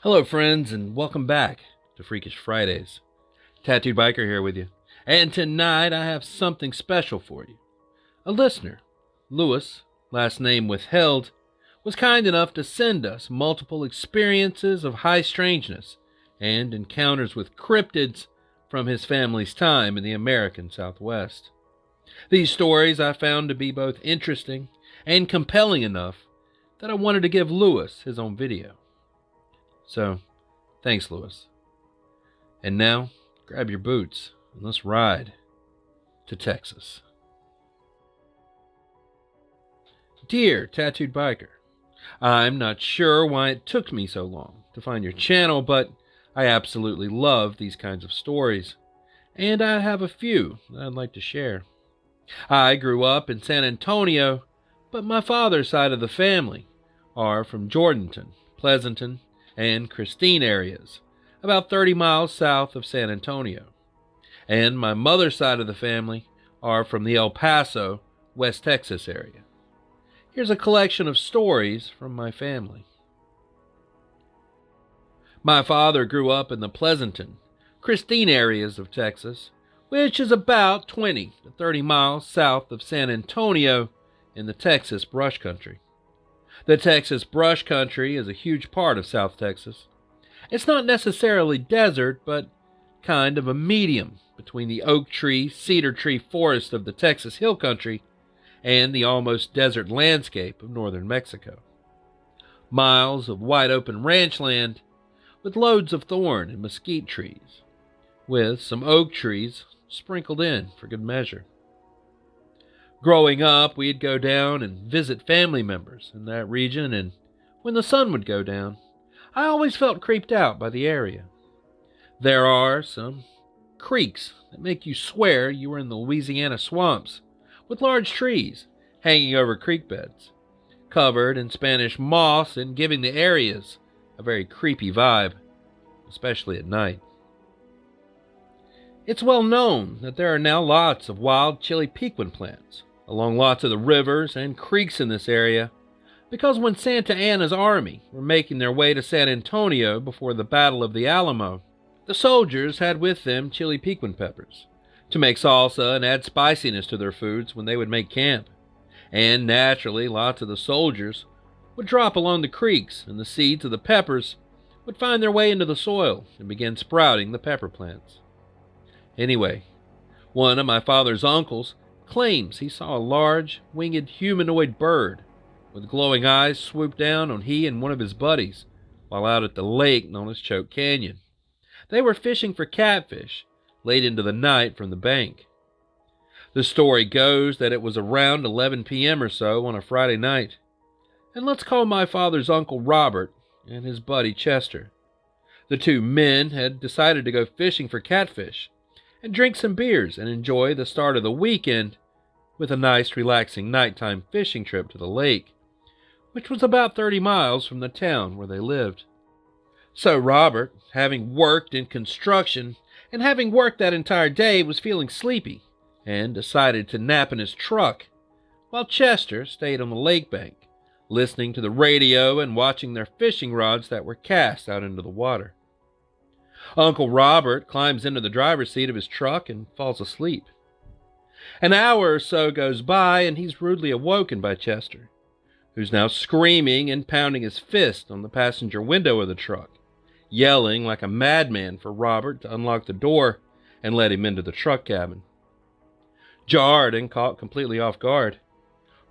Hello, friends, and welcome back to Freakish Fridays. Tattooed Biker here with you. And tonight I have something special for you. A listener, Lewis, last name Withheld, was kind enough to send us multiple experiences of high strangeness and encounters with cryptids from his family's time in the American Southwest. These stories I found to be both interesting and compelling enough that I wanted to give Lewis his own video. So, thanks, Lewis. And now, grab your boots and let's ride to Texas. Dear Tattooed Biker, I'm not sure why it took me so long to find your channel, but I absolutely love these kinds of stories, and I have a few that I'd like to share. I grew up in San Antonio, but my father's side of the family are from Jordanton, Pleasanton, and Christine areas, about 30 miles south of San Antonio. And my mother's side of the family are from the El Paso, West Texas area. Here's a collection of stories from my family. My father grew up in the Pleasanton, Christine areas of Texas, which is about 20 to 30 miles south of San Antonio in the Texas brush country. The Texas brush country is a huge part of South Texas. It's not necessarily desert, but kind of a medium between the oak tree, cedar tree forest of the Texas Hill Country and the almost desert landscape of northern Mexico. Miles of wide open ranch land with loads of thorn and mesquite trees, with some oak trees sprinkled in for good measure. Growing up, we'd go down and visit family members in that region, and when the sun would go down, I always felt creeped out by the area. There are some creeks that make you swear you were in the Louisiana swamps, with large trees hanging over creek beds, covered in Spanish moss and giving the areas a very creepy vibe, especially at night. It's well known that there are now lots of wild chili piquin plants along lots of the rivers and creeks in this area, because when Santa Anna's army were making their way to San Antonio before the Battle of the Alamo, the soldiers had with them chili piquin peppers to make salsa and add spiciness to their foods when they would make camp. And naturally, lots of the soldiers would drop along the creeks, and the seeds of the peppers would find their way into the soil and begin sprouting the pepper plants. Anyway, one of my father's uncles claims he saw a large, winged humanoid bird with glowing eyes swoop down on he and one of his buddies while out at the lake known as Choke Canyon. They were fishing for catfish late into the night from the bank. The story goes that it was around 11 p.m. or so on a Friday night, and let's call my father's uncle Robert and his buddy Chester. The two men had decided to go fishing for catfish and drink some beers and enjoy the start of the weekend with a nice, relaxing nighttime fishing trip to the lake, which was about 30 miles from the town where they lived. So Robert, having worked in construction and having worked that entire day, was feeling sleepy and decided to nap in his truck, while Chester stayed on the lake bank, listening to the radio and watching their fishing rods that were cast out into the water. Uncle Robert climbs into the driver's seat of his truck and falls asleep. An hour or so goes by, and he's rudely awoken by Chester, who's now screaming and pounding his fist on the passenger window of the truck, yelling like a madman for Robert to unlock the door and let him into the truck cabin. Jarred and caught completely off guard,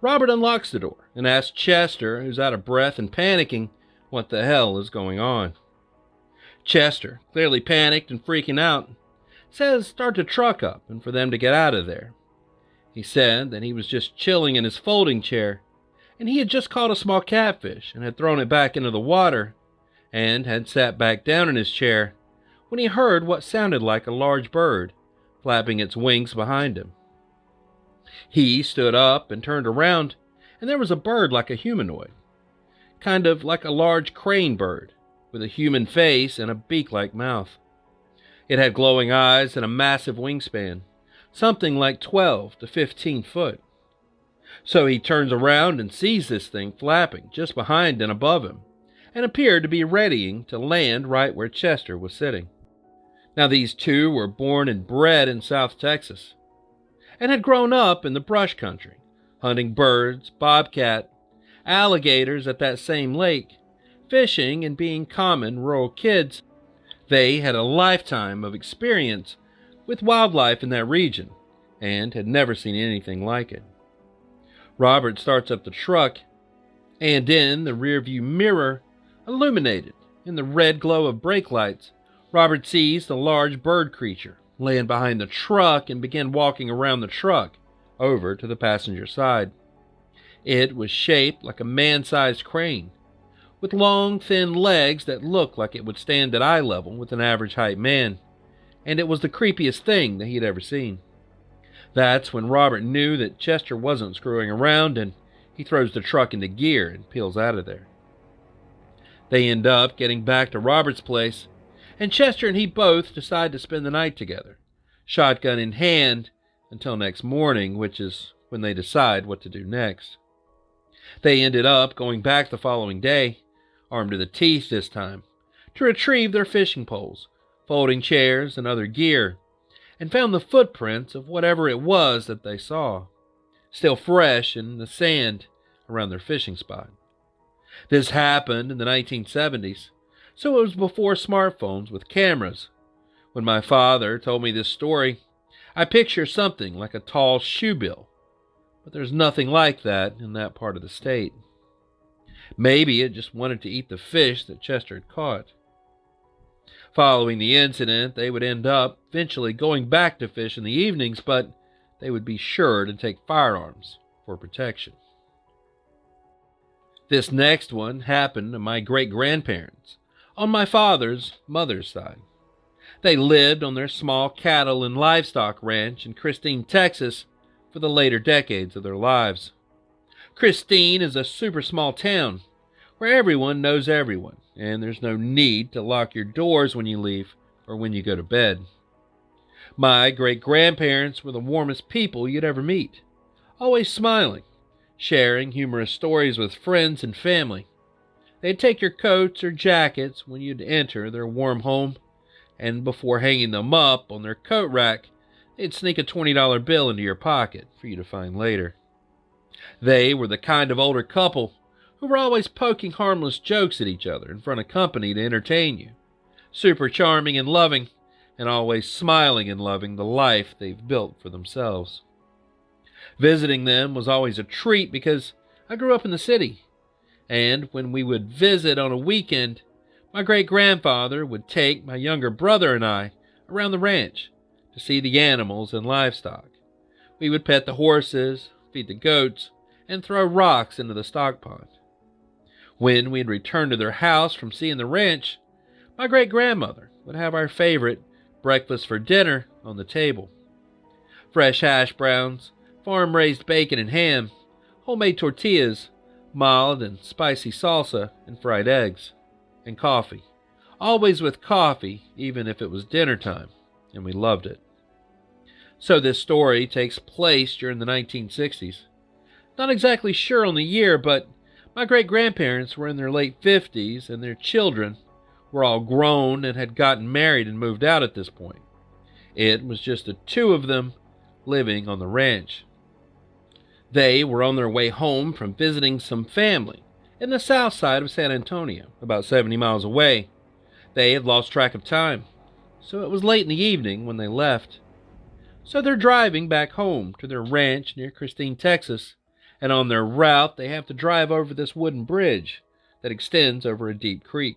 Robert unlocks the door and asks Chester, who's out of breath and panicking, what the hell is going on. Chester, clearly panicked and freaking out, says start the truck up and for them to get out of there. He said that he was just chilling in his folding chair, and he had just caught a small catfish and had thrown it back into the water, and had sat back down in his chair when he heard what sounded like a large bird flapping its wings behind him. He stood up and turned around, and there was a bird like a humanoid, kind of like a large crane bird, with a human face and a beak-like mouth. It had glowing eyes and a massive wingspan, something like 12 to 15 foot. So he turns around and sees this thing flapping just behind and above him, and appeared to be readying to land right where Chester was sitting. Now, these two were born and bred in South Texas and had grown up in the brush country, hunting birds, bobcat, alligators at that same lake, fishing, and being common rural kids. They had a lifetime of experience with wildlife in that region and had never seen anything like it. Robert starts up the truck, and in the rearview mirror, illuminated in the red glow of brake lights, Robert sees the large bird creature land behind the truck and begin walking around the truck over to the passenger side. It was shaped like a man-sized crane, with long, thin legs that looked like it would stand at eye level with an average height man, and it was the creepiest thing that he had ever seen. That's when Robert knew that Chester wasn't screwing around, and he throws the truck into gear and peels out of there. They end up getting back to Robert's place, and Chester and he both decide to spend the night together, shotgun in hand, until next morning, which is when they decide what to do next. They ended up going back the following day, armed to the teeth this time, to retrieve their fishing poles, folding chairs, and other gear, and found the footprints of whatever it was that they saw, still fresh in the sand around their fishing spot. This happened in the 1970s, so it was before smartphones with cameras. When my father told me this story, I picture something like a tall shoebill, but there's nothing like that in that part of the state. Maybe it just wanted to eat the fish that Chester had caught. Following the incident, they would end up eventually going back to fish in the evenings, but they would be sure to take firearms for protection. This next one happened to my great-grandparents on my father's mother's side. They lived on their small cattle and livestock ranch in Christine, Texas, for the later decades of their lives. Christine is a super small town where everyone knows everyone, and there's no need to lock your doors when you leave or when you go to bed. My great-grandparents were the warmest people you'd ever meet, always smiling, sharing humorous stories with friends and family. They'd take your coats or jackets when you'd enter their warm home, and before hanging them up on their coat rack, they'd sneak a $20 bill into your pocket for you to find later. They were the kind of older couple who were always poking harmless jokes at each other in front of company to entertain you, super charming and loving, and always smiling and loving the life they've built for themselves. Visiting them was always a treat because I grew up in the city, and when we would visit on a weekend, my great-grandfather would take my younger brother and I around the ranch to see the animals and livestock. We would pet the horses, feed the goats, and throw rocks into the stock pond. When we'd return to their house from seeing the ranch, my great-grandmother would have our favorite breakfast for dinner on the table. Fresh hash browns, farm-raised bacon and ham, homemade tortillas, mild and spicy salsa, and fried eggs, and coffee. Always with coffee, even if it was dinner time, and we loved it. So this story takes place during the 1960s. Not exactly sure on the year, but my great-grandparents were in their late 50s, and their children were all grown and had gotten married and moved out at this point. It was just the two of them living on the ranch. They were on their way home from visiting some family in the south side of San Antonio, about 70 miles away. They had lost track of time, so it was late in the evening when they left. So they're driving back home to their ranch near Christine, Texas, and on their route they have to drive over this wooden bridge that extends over a deep creek.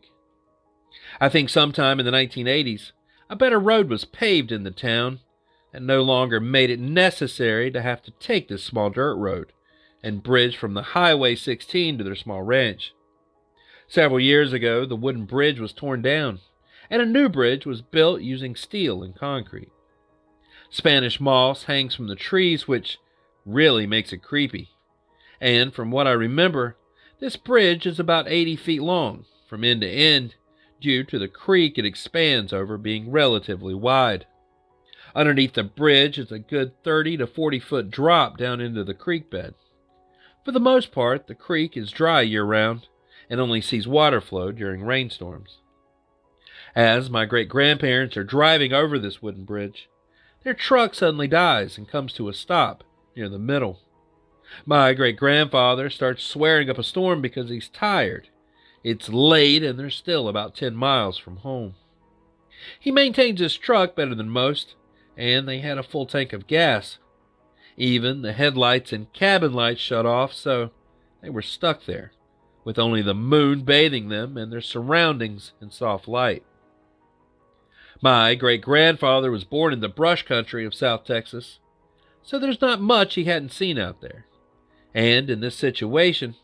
I think sometime in the 1980s, a better road was paved in the town and no longer made it necessary to have to take this small dirt road and bridge from the Highway 16 to their small ranch. Several years ago, the wooden bridge was torn down, and a new bridge was built using steel and concrete. Spanish moss hangs from the trees, which really makes it creepy. And from what I remember, this bridge is about 80 feet long, from end to end, due to the creek it expands over being relatively wide. Underneath the bridge is a good 30 to 40 foot drop down into the creek bed. For the most part, the creek is dry year-round, and only sees water flow during rainstorms. As my great-grandparents are driving over this wooden bridge, their truck suddenly dies and comes to a stop near the middle. My great-grandfather starts swearing up a storm because he's tired. It's late and they're still about 10 miles from home. He maintains his truck better than most, and they had a full tank of gas. Even the headlights and cabin lights shut off, so they were stuck there, with only the moon bathing them and their surroundings in soft light. My great-grandfather was born in the brush country of South Texas, so there's not much he hadn't seen out there. And in this situation,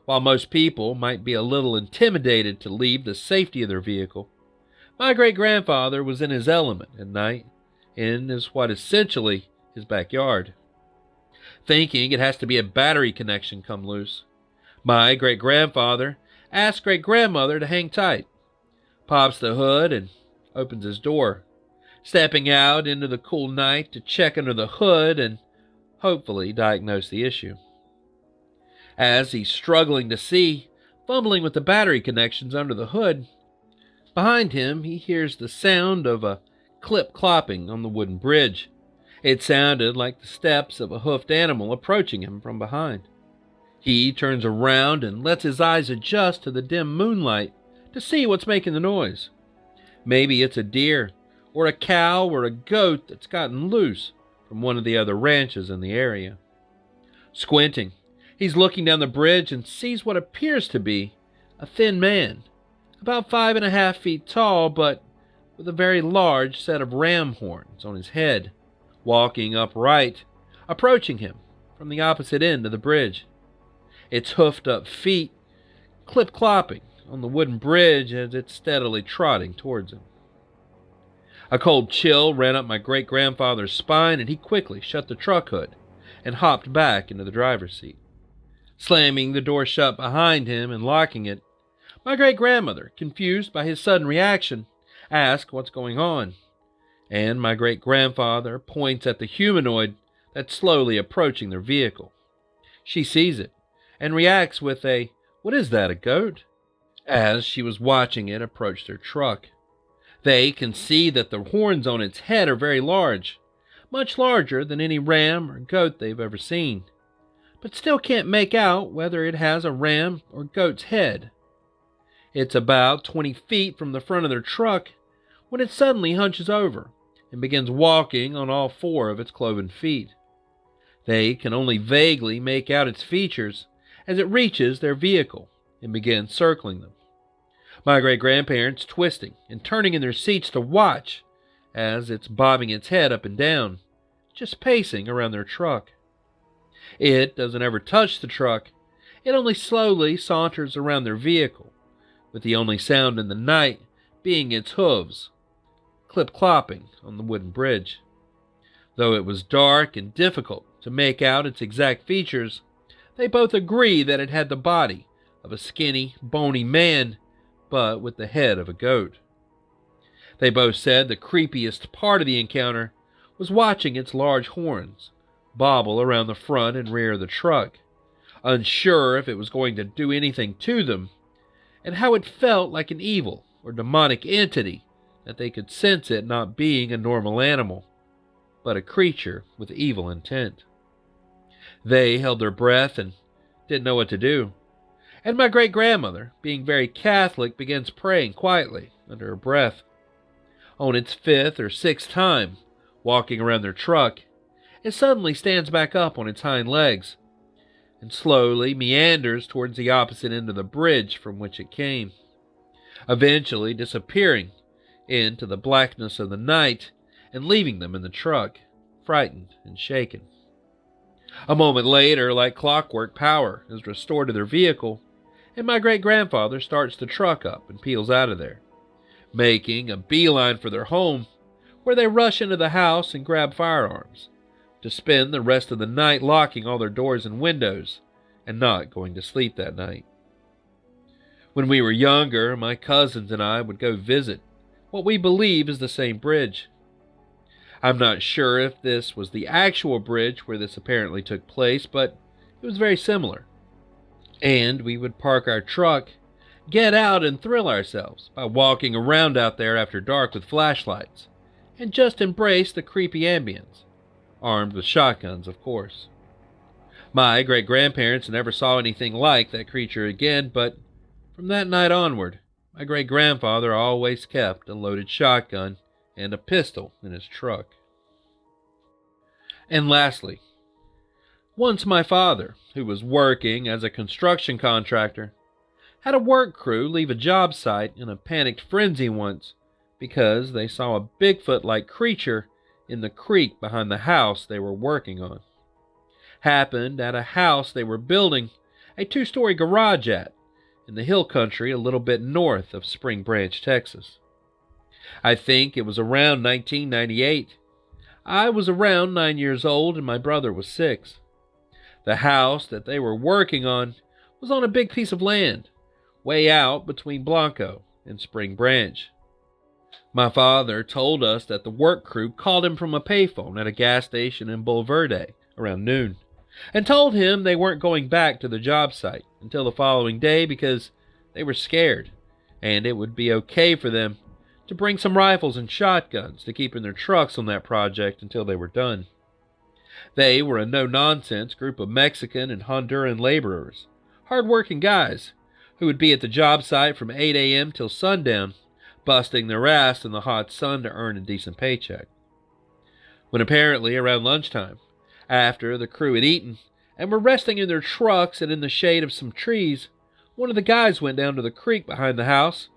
while most people might be a little intimidated to leave the safety of their vehicle, my great-grandfather was in his element at night, in what is essentially his backyard. Thinking it has to be a battery connection come loose, my great-grandfather asked great-grandmother to hang tight, pops the hood, and opens his door, stepping out into the cool night to check under the hood and hopefully diagnose the issue. As he's struggling to see, fumbling with the battery connections under the hood, behind him he hears the sound of a clip-clopping on the wooden bridge. It sounded like the steps of a hoofed animal approaching him from behind. He turns around and lets his eyes adjust to the dim moonlight to see what's making the noise. Maybe it's a deer, or a cow, or a goat that's gotten loose from one of the other ranches in the area. Squinting, he's looking down the bridge and sees what appears to be a thin man, about 5.5 feet tall, but with a very large set of ram horns on his head, walking upright, approaching him from the opposite end of the bridge. Its hoofed-up feet clip-clopping on the wooden bridge as it's steadily trotting towards him. A cold chill ran up my great-grandfather's spine, and he quickly shut the truck hood and hopped back into the driver's seat. Slamming the door shut behind him and locking it, my great-grandmother, confused by his sudden reaction, asked what's going on, and my great-grandfather points at the humanoid that's slowly approaching their vehicle. She sees it and reacts with a, "What is that, a goat?" as she was watching it approach their truck. They can see that the horns on its head are very large, much larger than any ram or goat they've ever seen, but still can't make out whether it has a ram or goat's head. It's about 20 feet from the front of their truck when it suddenly hunches over and begins walking on all 4 of its cloven feet. They can only vaguely make out its features as it reaches their vehicle and begins circling them. My great-grandparents twisting and turning in their seats to watch as it's bobbing its head up and down, just pacing around their truck. It doesn't ever touch the truck. It only slowly saunters around their vehicle, with the only sound in the night being its hooves, clip-clopping on the wooden bridge. Though it was dark and difficult to make out its exact features, they both agree that it had the body of a skinny, bony man, but with the head of a goat. They both said the creepiest part of the encounter was watching its large horns bobble around the front and rear of the truck, unsure if it was going to do anything to them, and how it felt like an evil or demonic entity that they could sense it not being a normal animal, but a creature with evil intent. They held their breath and didn't know what to do. And my great-grandmother, being very Catholic, begins praying quietly under her breath. On its 5th or 6th time, walking around their truck, it suddenly stands back up on its hind legs and slowly meanders towards the opposite end of the bridge from which it came, eventually disappearing into the blackness of the night and leaving them in the truck, frightened and shaken. A moment later, like clockwork, power is restored to their vehicle, and my great-grandfather starts the truck up and peels out of there, making a beeline for their home, where they rush into the house and grab firearms, to spend the rest of the night locking all their doors and windows and not going to sleep that night. When we were younger, my cousins and I would go visit what we believe is the same bridge. I'm not sure if this was the actual bridge where this apparently took place, but it was very similar. And we would park our truck get out and thrill ourselves by walking around out there after dark with flashlights, and just embrace the creepy ambience, armed with shotguns, of course. My great-grandparents never saw anything like that creature again, but from that night onward, my great-grandfather always kept a loaded shotgun and a pistol in his truck. And lastly, once my father, who was working as a construction contractor, had a work crew leave a job site in a panicked frenzy once because they saw a Bigfoot-like creature in the creek behind the house they were working on. Happened at a house they were building a 2-story garage at in the hill country a little bit north of Spring Branch, Texas. I think it was around 1998. I was around 9 years old and my brother was 6. The house that they were working on was on a big piece of land, way out between Blanco and Spring Branch. My father told us that the work crew called him from a payphone at a gas station in Bulverde around noon, and told him they weren't going back to the job site until the following day because they were scared, and it would be okay for them to bring some rifles and shotguns to keep in their trucks on that project until they were done. They were a no-nonsense group of Mexican and Honduran laborers, hard-working guys, who would be at the job site from 8 a.m. till sundown, busting their ass in the hot sun to earn a decent paycheck. When apparently around lunchtime, after the crew had eaten and were resting in their trucks and in the shade of some trees, one of the guys went down to the creek behind the house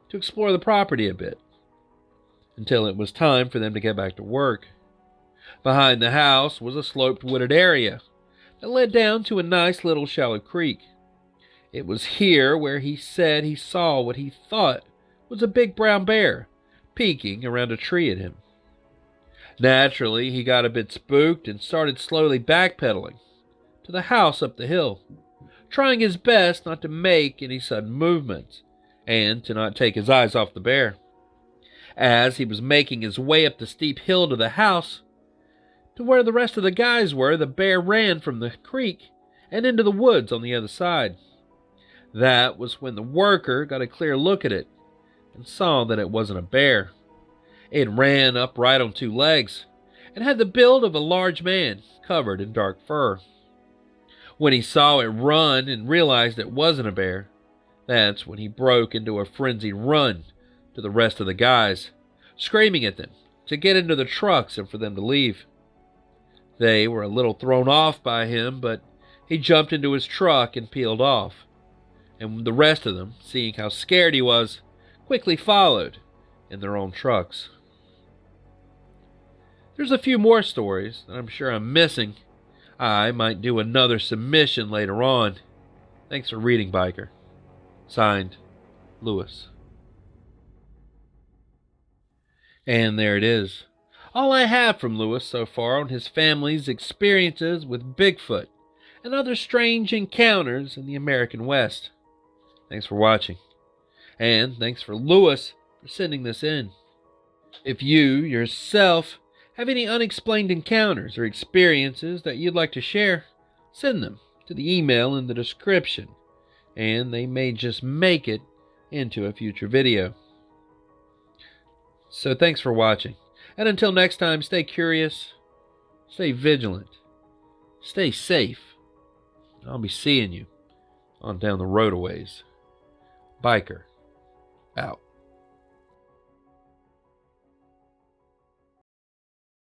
to explore the property a bit, until it was time for them to get back to work. Behind the house was a sloped wooded area that led down to a nice little shallow creek. It was here where he said he saw what he thought was a big brown bear peeking around a tree at him. Naturally, he got a bit spooked and started slowly backpedaling to the house up the hill, trying his best not to make any sudden movements and to not take his eyes off the bear. As he was making his way up the steep hill to the house, to where the rest of the guys were, the bear ran from the creek and into the woods on the other side. That was when the worker got a clear look at it and saw that it wasn't a bear. It ran upright on 2 legs and had the build of a large man covered in dark fur. When he saw it run and realized it wasn't a bear, that's when he broke into a frenzied run to the rest of the guys, screaming at them to get into the trucks and for them to leave. They were a little thrown off by him, but he jumped into his truck and peeled off. And the rest of them, seeing how scared he was, quickly followed in their own trucks. There's a few more stories that I'm sure I'm missing. I might do another submission later on. Thanks for reading, Biker. Signed, Lewis. And there it is. All I have from Lewis so far on his family's experiences with Bigfoot and other strange encounters in the American West. Thanks for watching. And thanks for Lewis for sending this in. If you, yourself, have any unexplained encounters or experiences that you'd like to share, send them to the email in the description, and they may just make it into a future video. So thanks for watching, and until next time, stay curious, stay vigilant, stay safe. I'll be seeing you on down the road a ways. Biker, out.